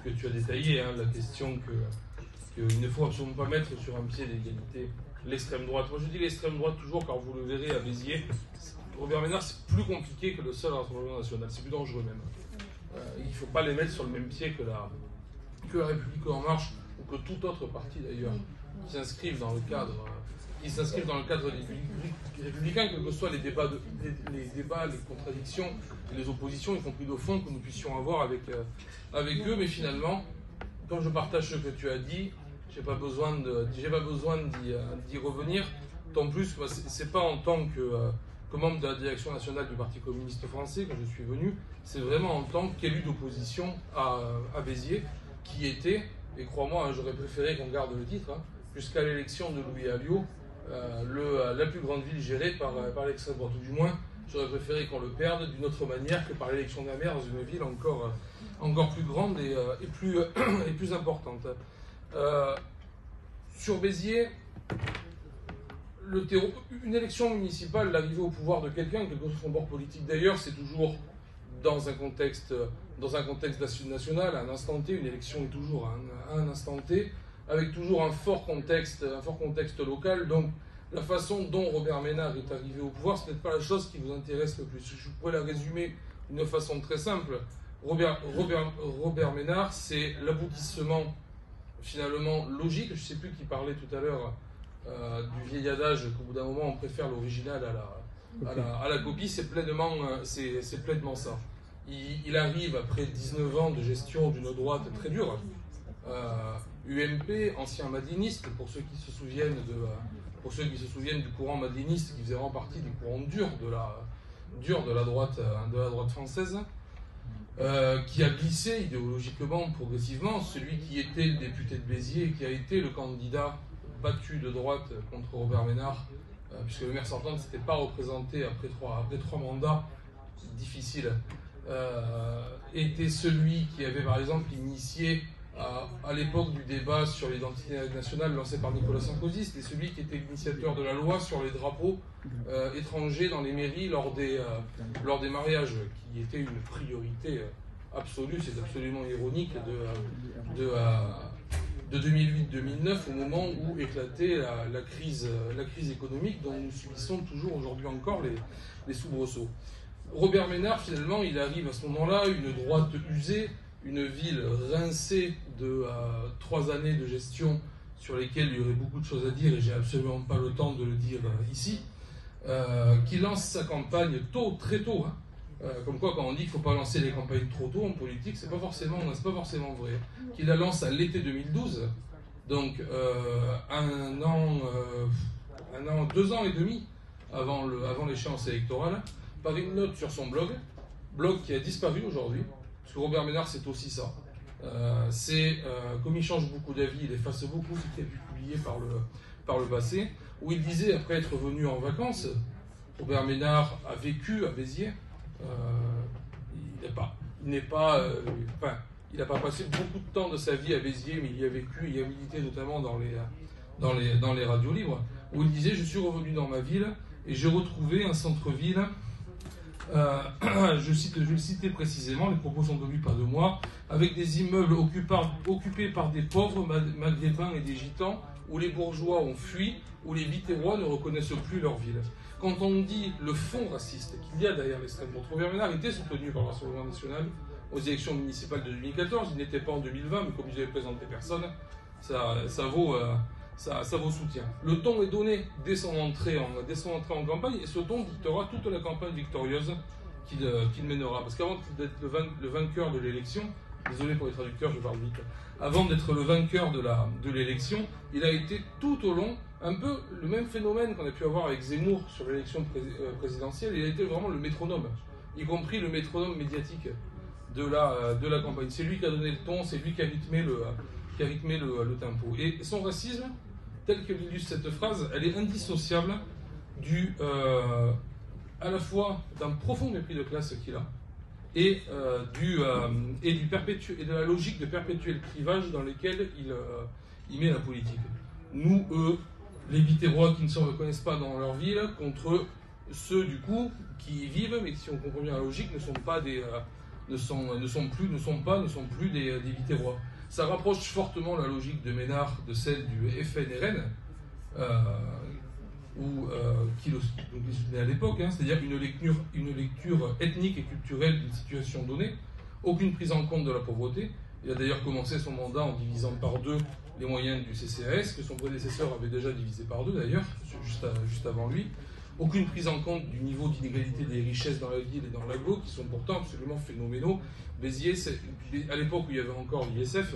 que tu as détaillées, hein, la question qu'il ne faut absolument pas mettre sur un pied d'égalité l'extrême droite. Moi je dis l'extrême droite toujours, car vous le verrez à Béziers, Robert Ménard c'est plus compliqué que le seul Rassemblement national, c'est plus dangereux même. Il ne faut pas les mettre sur le même pied que la République En Marche, ou que tout autre parti d'ailleurs, qui s'inscrivent dans le cadre des républicains, quels que soient les débats, les contradictions, les oppositions, y compris de fond, que nous puissions avoir avec eux. Mais finalement, quand je partage ce que tu as dit, j'ai pas besoin d'y revenir. Tant plus, c'est pas en tant que membre de la direction nationale du Parti communiste français que je suis venu, c'est vraiment en tant qu'élu d'opposition à Béziers, qui était, et crois-moi, j'aurais préféré qu'on garde le titre, hein, jusqu'à l'élection de Louis Alliot, la plus grande ville gérée par l'extrême droite. Ou du moins, j'aurais préféré qu'on le perde d'une autre manière que par l'élection d'un maire dans une ville encore plus grande et plus importante. Sur Béziers, une élection municipale, l'arrivée au pouvoir de quelqu'un, quel que soit son bord politique d'ailleurs, c'est toujours dans un contexte national, à un instant T. Une élection est toujours à un instant T, avec toujours un fort contexte local. Donc la façon dont Robert Ménard est arrivé au pouvoir, c'est peut-être pas la chose qui vous intéresse le plus. Je pourrais la résumer d'une façon très simple. Robert Ménard, c'est l'aboutissement finalement logique. Je ne sais plus qui parlait tout à l'heure du vieil adage qu'au bout d'un moment on préfère l'original à la copie. C'est pleinement ça. Il arrive après 19 ans de gestion d'une droite très dure. UMP, ancien madiniste, pour ceux qui se souviennent du courant madiniste, qui faisait vraiment partie du courant dur de la droite française, qui a glissé idéologiquement, progressivement. Celui qui était le député de Béziers, qui a été le candidat battu de droite contre Robert Ménard, puisque le maire sortant ne s'était pas représenté après trois mandats difficiles, était celui qui avait par exemple initié à l'époque du débat sur l'identité nationale lancé par Nicolas Sarkozy. C'était celui qui était l'initiateur de la loi sur les drapeaux étrangers dans les mairies lors des mariages, qui était une priorité absolue. C'est absolument ironique de 2008-2009, au moment où éclatait la crise économique dont nous subissons toujours aujourd'hui encore les soubresauts. Robert Ménard, finalement, il arrive à ce moment-là, une droite usée, une ville rincée de 3 années de gestion sur lesquelles il y aurait beaucoup de choses à dire, et j'ai absolument pas le temps de le dire ici, qui lance sa campagne très tôt. Comme quoi, quand on dit qu'il ne faut pas lancer les campagnes trop tôt en politique, c'est pas forcément vrai. Qu'il la lance à l'été 2012, donc 2 ans et demi avant l'échéance électorale, par une note sur son blog qui a disparu aujourd'hui, parce que Robert Ménard c'est aussi ça. Comme il change beaucoup d'avis, il efface beaucoup ce qui a pu publier par le passé, où il disait, après être venu en vacances, Robert Ménard a vécu à Béziers. Il n'a pas passé beaucoup de temps de sa vie à Béziers, mais il y a vécu, il y a milité notamment dans les radios libres, où il disait: je suis revenu dans ma ville et j'ai retrouvé un centre-ville. Je vais le citer précisément, les propos sont de lui, pas de moi, avec des immeubles occupés par des pauvres maghrébins et des gitans, où les bourgeois ont fui, où les Biterrois ne reconnaissent plus leur ville. Quand on dit le fond raciste qu'il y a derrière l'extrême droite, Robert Ménard était soutenu par le Rassemblement national aux élections municipales de 2014, il n'était pas en 2020, mais comme il n'avait présenté personne, ça vaut soutien. Le ton est donné dès son entrée en campagne, et ce ton dictera toute la campagne victorieuse qu'il mènera. Parce qu'avant d'être le vainqueur de l'élection, désolé pour les traducteurs, je parle vite, avant d'être le vainqueur de l'élection, il a été tout au long un peu le même phénomène qu'on a pu avoir avec Zemmour sur l'élection présidentielle. Il a été vraiment le métronome, y compris le métronome médiatique de la campagne. C'est lui qui a donné le ton, c'est lui qui a rythmé le tempo. Et son racisme, tel que l'illustre cette phrase, elle est indissociable à la fois d'un profond mépris de classe qu'il a, et de la logique de perpétuer le clivage dans lequel il met la politique. Nous, eux, les Biterrois qui ne se reconnaissent pas dans leur ville, contre ceux du coup qui y vivent, mais qui, si on comprend bien la logique, ne sont pas des ne sont plus des Biterrois. Ça rapproche fortement la logique de Ménard de celle du FNRN, qui le soutenait à l'époque, hein, c'est-à-dire une lecture ethnique et culturelle d'une situation donnée, aucune prise en compte de la pauvreté. Il a d'ailleurs commencé son mandat en divisant par deux les moyens du CCAS, que son prédécesseur avait déjà divisé par deux d'ailleurs, juste avant lui. Aucune prise en compte du niveau d'inégalité des richesses dans la ville et dans l'agglo, qui sont pourtant absolument phénoménaux. Béziers, à l'époque où il y avait encore l'ISF,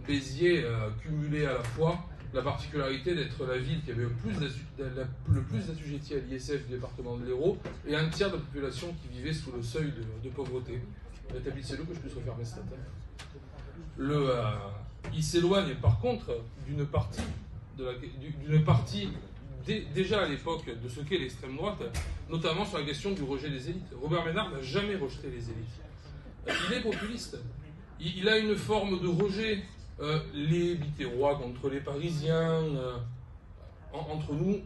Béziers cumulait à la fois la particularité d'être la ville qui avait le plus d'assujettis à l'ISF du département de l'Hérault et un tiers de la population qui vivait sous le seuil de pauvreté. Rétablissez-le que je puisse refermer ce matin. Il s'éloigne par contre d'une partie, déjà à l'époque de ce qu'est l'extrême droite, notamment sur la question du rejet des élites. Robert Ménard n'a jamais rejeté les élites. Il est populiste. Il a une forme de rejet. Les Biterrois contre les Parisiens, entre nous,